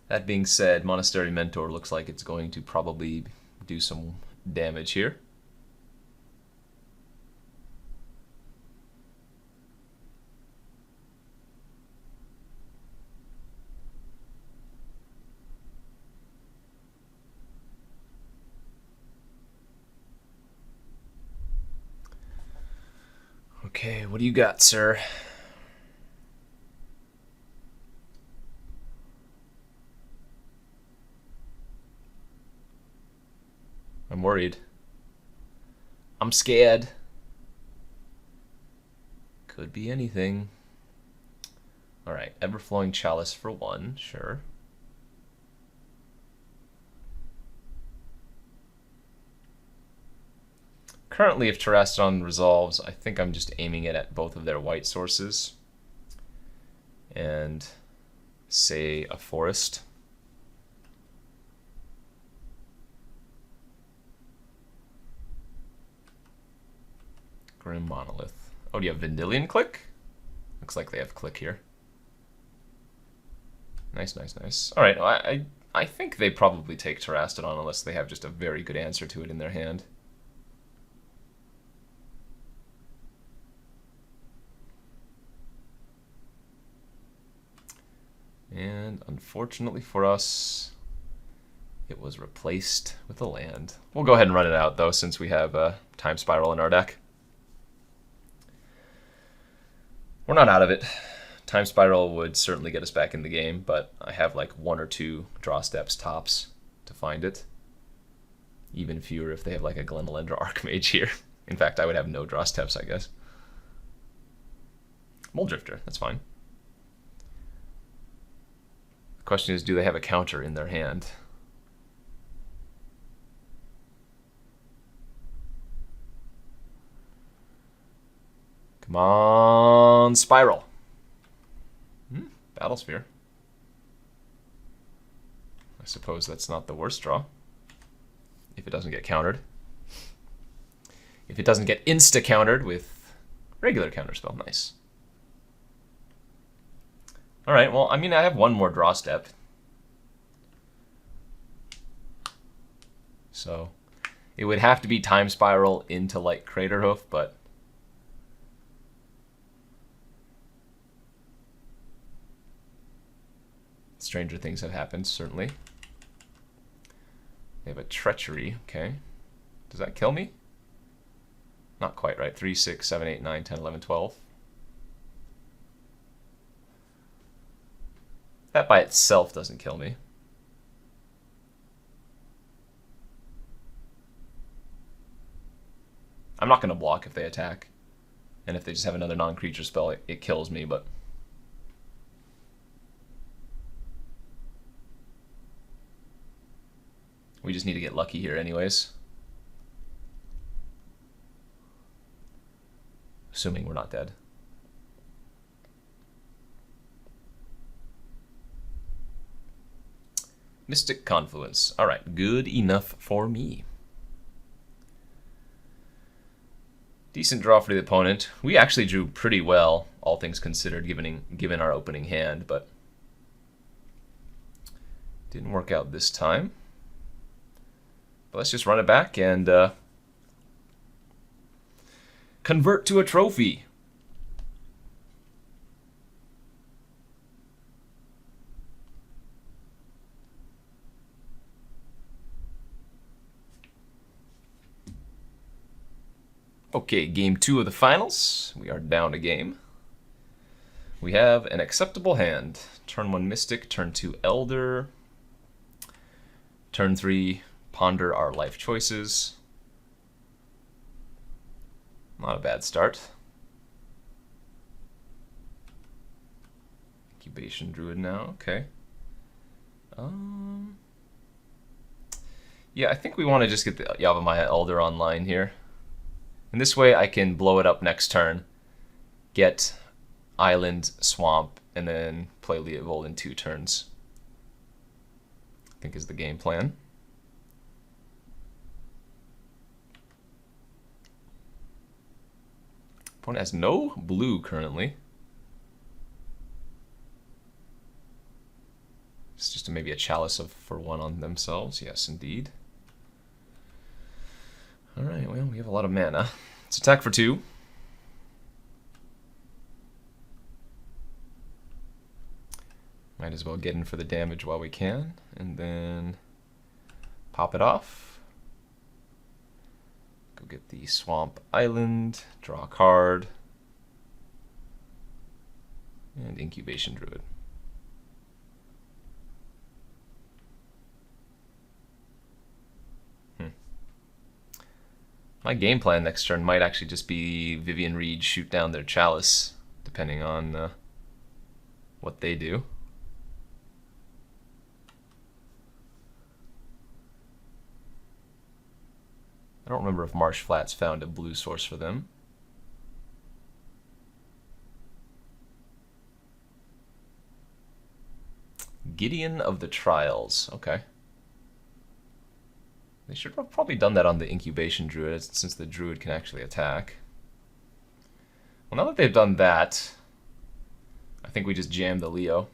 That being said, Monastery Mentor looks like it's going to probably do some damage here. Okay, what do you got, sir? I'm worried. I'm scared. Could be anything. Alright, Everflowing Chalice for 1, sure. Currently, if Terastodon resolves, I think I'm just aiming it at both of their white sources. And say a forest. Grim Monolith. Oh, do you have Vendilion Click? Looks like they have Click here. Nice, nice, nice. Alright, I think they probably take Terastodon unless they have just a very good answer to it in their hand. And unfortunately for us, it was replaced with a land. We'll go ahead and run it out, though, since we have a Time Spiral in our deck. We're not out of it. Time Spiral would certainly get us back in the game, but I have like 1 or 2 draw steps tops to find it. Even fewer if they have like a Glenelend or Archmage here. In fact, I would have no draw steps, I guess. Mulldrifter, that's fine. The question is, do they have a counter in their hand? Come on, Spiral. Battlesphere. I suppose that's not the worst draw. If it doesn't get countered. If it doesn't get insta-countered with regular counterspell. Nice. Alright, well, I mean, I have 1 more draw step. So, it would have to be Time Spiral into, like, Craterhoof, but... stranger things have happened, certainly. They have a Treachery, okay. Does that kill me? Not quite, right? 3, 6, 7, 8, 9, 10, 11, 12. That by itself doesn't kill me. I'm not going to block if they attack. And if they just have another non-creature spell, it kills me, but... we just need to get lucky here anyways. Assuming we're not dead. Mystic Confluence. Alright, good enough for me. Decent draw for the opponent. We actually drew pretty well, all things considered, given our opening hand, but didn't work out this time. But let's just run it back and convert to a trophy. Okay, game 2 of the finals. We are down a game. We have an acceptable hand. Turn 1 Mystic, turn 2 Elder. Turn 3 Ponder our life choices. Not a bad start. Incubation Druid now, okay. Yeah, I think we want to just get the Yavimaya Elder online here. And this way I can blow it up next turn, get Island, Swamp, and then play Leovold in 2 turns. I think is the game plan. Opponent has no blue currently. It's just maybe a Chalice for 1 on themselves. Yes, indeed. Alright, well, we have a lot of mana. Let's attack for 2. Might as well get in for the damage while we can. And then pop it off. Go get the Swamp Island, draw a card, and Incubation Druid. My game plan next turn might actually just be Vivian Reed shoot down their Chalice, depending on what they do. I don't remember if Marsh Flats found a blue source for them. Gideon of the Trials. Okay. They should have probably done that on the Incubation Druid, since the Druid can actually attack. Well, now that they've done that, I think we just jam the Leo.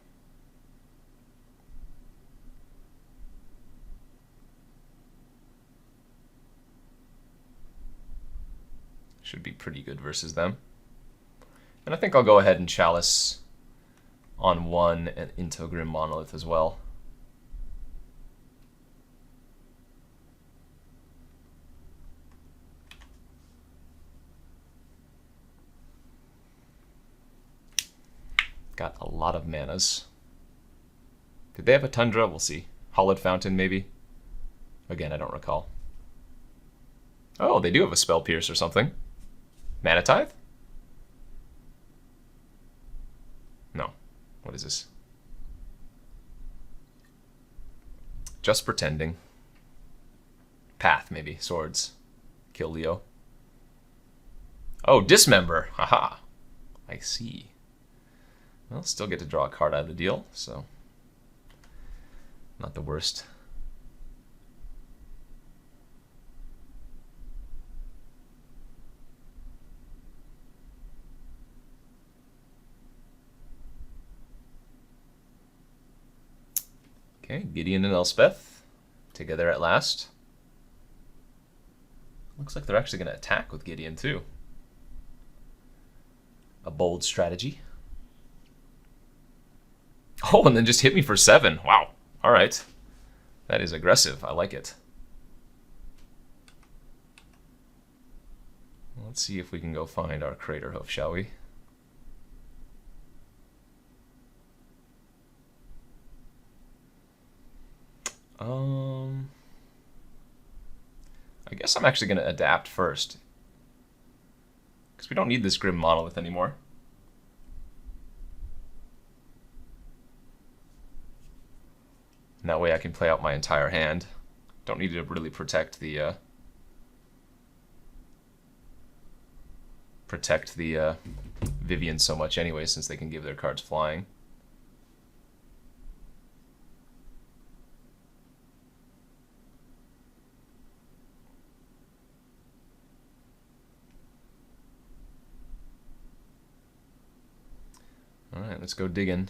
Should be pretty good versus them. And I think I'll go ahead and Chalice on 1 and into a Grim Monolith as well. Got a lot of manas. Did they have a Tundra? We'll see. Hollowed Fountain, maybe? Again, I don't recall. Oh, they do have a Spell Pierce or something. Mana Tithe? No. What is this? Just Pretending. Path, maybe. Swords. Kill Leo. Oh, Dismember. Haha. I see. Well, still get to draw a card out of the deal, so not the worst. Okay, Gideon and Elspeth together at last. Looks like they're actually going to attack with Gideon too. A bold strategy. Oh, and then just hit me for 7. Wow. All right. That is aggressive. I like it. Let's see if we can go find our Crater Hoof, shall we? I guess I'm actually going to adapt first, because we don't need this Grim Monolith anymore. And that way I can play out my entire hand. Don't need to really protect the Vivian so much anyway, since they can give their cards flying. Alright, let's go digging.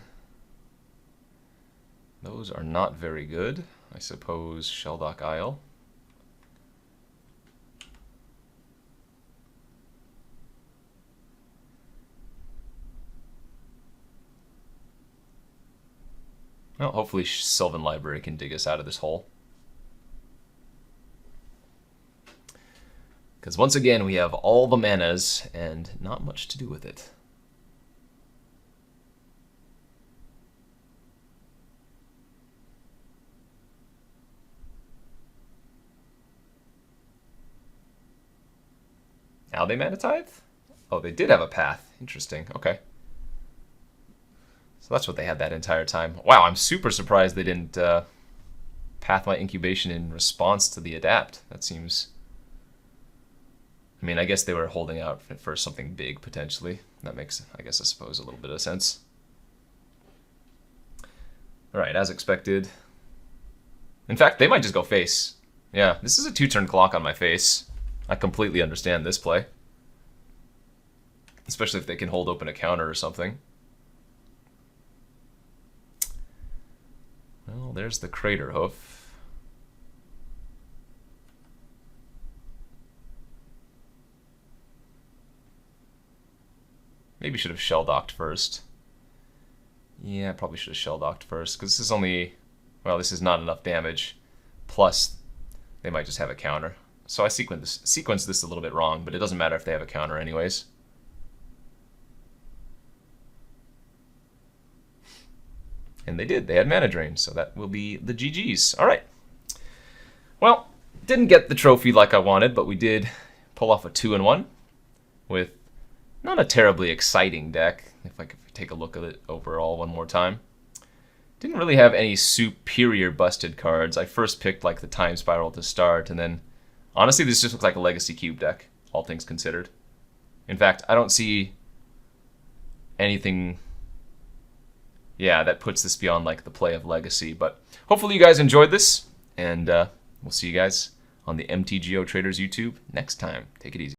Those are not very good. I suppose Sheldock Isle. Well, hopefully Sylvan Library can dig us out of this hole. Because once again, we have all the manas and not much to do with it. Now they Mana Tithe? Oh, they did have a path. Interesting. Okay. So that's what they had that entire time. Wow, I'm super surprised they didn't path my incubation in response to the adapt. That seems... I mean, I guess they were holding out for something big, potentially. That makes, I suppose, a little bit of sense. Alright, as expected. In fact, they might just go face. Yeah, this is a 2-turn clock on my face. I completely understand this play. Especially if they can hold open a counter or something. Well, there's the Crater Hoof. Maybe should have shell-docked first. Yeah, I probably should have shell-docked first, because this is only... Well, this is not enough damage. Plus, they might just have a counter. So I sequenced this a little bit wrong, but it doesn't matter if they have a counter anyways. And they did. They had Mana Drain, so that will be the GG's. All right. Well, didn't get the trophy like I wanted, but we did pull off a 2-in-1 with not a terribly exciting deck, if I could take a look at it overall one more time. Didn't really have any superior busted cards. I first picked like the Time Spiral to start, and then honestly, this just looks like a Legacy Cube deck, all things considered. In fact, I don't see anything, yeah, that puts this beyond like the play of Legacy. But hopefully you guys enjoyed this, and we'll see you guys on the MTGO Traders YouTube next time. Take it easy.